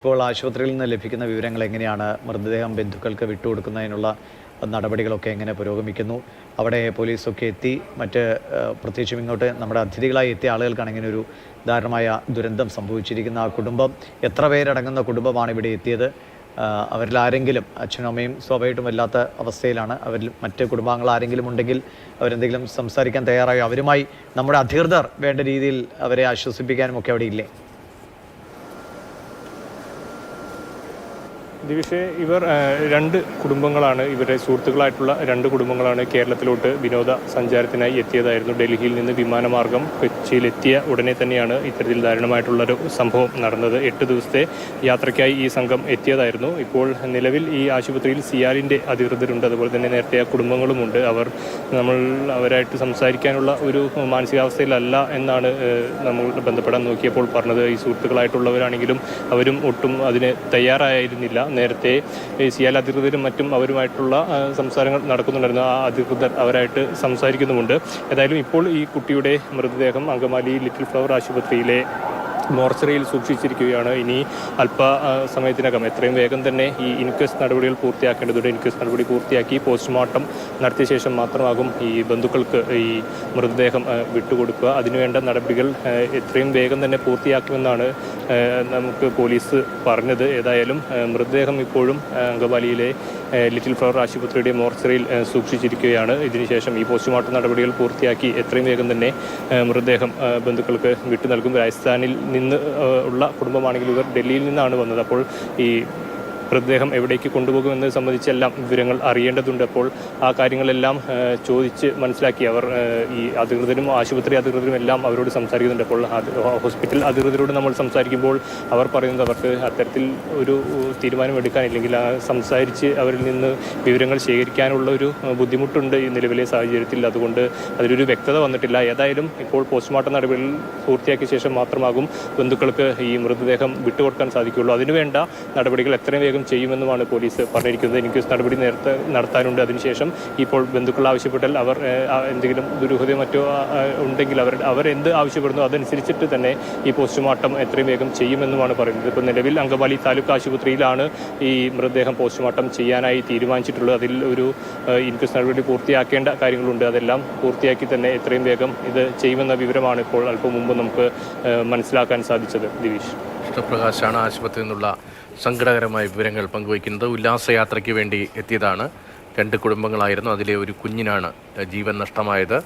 ഇപ്പോൾ ആശുപത്രിയിൽ നിന്ന് ലഭിക്കുന്ന വിവരങ്ങൾ എങ്ങനെയാണ്? മൃതദേഹം ബന്ധുക്കൾക്ക് വിട്ടുകൊടുക്കുന്നതിനുള്ള നടപടികളൊക്കെ എങ്ങനെ പുരോഗമിക്കുന്നു? അവിടെ പോലീസൊക്കെ എത്തി പ്രത്യേകിച്ചും ഇങ്ങോട്ട് നമ്മുടെ അതിഥികളായി എത്തിയ ആളുകൾക്കാണ് ഇങ്ങനെ ഒരു ദാരുണമായ ദുരന്തം സംഭവിച്ചിരിക്കുന്ന ആ കുടുംബം എത്ര പേരടങ്ങുന്ന കുടുംബമാണ് ഇവിടെ എത്തിയത്? അവരിൽ ആരെങ്കിലും അച്ഛനും അമ്മയും സ്വാഭാവികമായിട്ടും വല്ലാത്ത അവസ്ഥയിലാണ്. അവരിൽ മറ്റ് കുടുംബാംഗങ്ങൾ ആരെങ്കിലും ഉണ്ടെങ്കിൽ അവരെന്തെങ്കിലും സംസാരിക്കാൻ തയ്യാറായോ? അവരുമായി നമ്മുടെ അധികൃതർ വേണ്ട രീതിയിൽ അവരെ ആശ്വസിപ്പിക്കാനും ഒക്കെ അവിടെ ഇല്ലേ? ദിവിഷേ, ഇവർ രണ്ട് കുടുംബങ്ങളാണ്, ഇവരുടെ സുഹൃത്തുക്കളായിട്ടുള്ള രണ്ട് കുടുംബങ്ങളാണ് കേരളത്തിലോട്ട് വിനോദ സഞ്ചാരത്തിനായി എത്തിയതായിരുന്നു. ഡൽഹിയിൽ നിന്ന് വിമാനമാർഗം കൊച്ചിയിലെത്തിയ ഉടനെ തന്നെയാണ് ഇത്തരത്തിൽ ദാരുണമായിട്ടുള്ളൊരു സംഭവം നടന്നത്. 8 ദിവസത്തെ യാത്രയ്ക്കായി ഈ സംഘം എത്തിയതായിരുന്നു. ഇപ്പോൾ നിലവിൽ ഈ ആശുപത്രിയിൽ സിയാലിൻ്റെ അധികൃതരുണ്ട്, അതുപോലെ തന്നെ നേരത്തെ ആ കുടുംബങ്ങളുമുണ്ട്. അവരായിട്ട് സംസാരിക്കാനുള്ള ഒരു മാനസികാവസ്ഥയിലല്ല എന്നാണ് നമ്മൾ ബന്ധപ്പെടാൻ നോക്കിയപ്പോൾ പറഞ്ഞത്. ഈ സുഹൃത്തുക്കളായിട്ടുള്ളവരാണെങ്കിലും അവരും ഒട്ടും അതിന് തയ്യാറായിരുന്നില്ല. നേരത്തെ സിയാൽ അധികൃതരും മറ്റും അവരുമായിട്ടുള്ള സംസാരങ്ങൾ നടക്കുന്നുണ്ടായിരുന്നു. ആ അധികൃതർ അവരായിട്ട് സംസാരിക്കുന്നുമുണ്ട്. ഏതായാലും ഇപ്പോൾ ഈ കുട്ടിയുടെ മൃതദേഹം അങ്കമാലി ലിറ്റിൽ ഫ്ലവർ ആശുപത്രിയിലെ മോർച്ചറിയിൽ സൂക്ഷിച്ചിരിക്കുകയാണ്. ഇനി സമയത്തിനകം എത്രയും വേഗം തന്നെ ഈ ഇൻക്വസ്റ്റ് നടപടികൾ പൂർത്തിയാക്കേണ്ടതുണ്ട്. ഇൻക്വസ്റ്റ് നടപടി പൂർത്തിയാക്കി പോസ്റ്റ്മോർട്ടം നടത്തിയ ശേഷം മാത്രമാകും ഈ ബന്ധുക്കൾക്ക് ഈ മൃതദേഹം വിട്ടുകൊടുക്കുക. അതിനുവേണ്ട നടപടികൾ എത്രയും വേഗം തന്നെ പൂർത്തിയാക്കുമെന്നാണ് നമുക്ക് പോലീസ് പറഞ്ഞത്. ഏതായാലും മൃതദേഹം ഇപ്പോഴും അങ്കമാലിയിലെ ലിറ്റിൽ ഫ്ലവർ ആശുപത്രിയുടെ മോർച്ചറിയിൽ സൂക്ഷിച്ചിരിക്കുകയാണ്. ഇതിനുശേഷം ഈ പോസ്റ്റ്മോർട്ടം നടപടികൾ പൂർത്തിയാക്കി എത്രയും വേഗം തന്നെ മൃതദേഹം ബന്ധുക്കൾക്ക് വിട്ടു നൽകും. രാജസ്ഥാനിൽ നിന്ന് ഉള്ള കുടുംബമാണെങ്കിൽ ഇവർ ഡൽഹിയിൽ നിന്നാണ് വന്നത്. അപ്പോൾ ഈ മൃതദേഹം എവിടേക്ക് കൊണ്ടുപോകുമെന്നത് സംബന്ധിച്ചെല്ലാം വിവരങ്ങൾ അറിയേണ്ടതുണ്ട്. അപ്പോൾ ആ കാര്യങ്ങളെല്ലാം ചോദിച്ച് മനസ്സിലാക്കി അവർ ഈ അധികൃതരും ആശുപത്രി അധികൃതരും എല്ലാം അവരോട് സംസാരിക്കുന്നുണ്ട്. അപ്പോൾ ഹോസ്പിറ്റൽ അധികൃതരോട് നമ്മൾ സംസാരിക്കുമ്പോൾ അവർ പറയുന്നത് അവർക്ക് അത്തരത്തിൽ ഒരു തീരുമാനം എടുക്കാനില്ലെങ്കിൽ സംസാരിച്ച് അവരിൽ നിന്ന് വിവരങ്ങൾ ശേഖരിക്കാനുള്ള ഒരു ബുദ്ധിമുട്ടുണ്ട് ഈ നിലവിലെ സാഹചര്യത്തിൽ. അതുകൊണ്ട് അതിലൊരു വ്യക്തത വന്നിട്ടില്ല. ഏതായാലും ഇപ്പോൾ പോസ്റ്റ്മോർട്ടം നടപടികൾ പൂർത്തിയാക്കിയ ശേഷം മാത്രമാകും ബന്ധുക്കൾക്ക് ഈ മൃതദേഹം വിട്ടുകൊടുക്കാൻ സാധിക്കുകയുള്ളൂ. അതിനുവേണ്ട നടപടികൾ എത്രയും വേഗം ചെയ്യുമെന്നുമാണ് പോലീസ് പറഞ്ഞിരിക്കുന്നത്. ഇൻക്വസ്റ്റ് നടപടി നേരത്തെ നടത്താനുണ്ട്. അതിനുശേഷം ഇപ്പോൾ ബന്ധുക്കൾ ആവശ്യപ്പെട്ടാൽ അവർ എന്തെങ്കിലും ദുരൂഹതയോ മറ്റോ ഉണ്ടെങ്കിൽ അവരെന്ത് ആവശ്യപ്പെടുന്നു അതനുസരിച്ചിട്ട് തന്നെ ഈ പോസ്റ്റ്മോർട്ടം എത്രയും വേഗം ചെയ്യുമെന്നുമാണ് പറയുന്നത്. ഇപ്പോൾ നിലവിൽ അങ്കമാലി താലൂക്ക് ആശുപത്രിയിലാണ് ഈ മൃതദേഹം പോസ്റ്റ്മോർട്ടം ചെയ്യാനായി തീരുമാനിച്ചിട്ടുള്ളത്. അതിൽ ഒരു ഇൻക്വസ്റ്റ് നടപടി പൂർത്തിയാക്കേണ്ട കാര്യങ്ങളുണ്ട്. അതെല്ലാം പൂർത്തിയാക്കി തന്നെ എത്രയും വേഗം ഇത് ചെയ്യുമെന്ന വിവരമാണ് ഇപ്പോൾ അല്പം മുമ്പ് നമുക്ക് മനസ്സിലാക്കാൻ സാധിച്ചത്. ദിവിഷ്, കൃഷ്ണപ്രകാശാണ് ആശുപത്രിയിൽ നിന്നുള്ള സങ്കടകരമായ വിവരങ്ങൾ പങ്കുവയ്ക്കുന്നത്. ഉല്ലാസയാത്രയ്ക്ക് വേണ്ടി എത്തിയതാണ്. 2 കുടുംബങ്ങളായിരുന്നു. അതിലെ ഒരു കുഞ്ഞിനാണ് ജീവൻ നഷ്ടമായത്.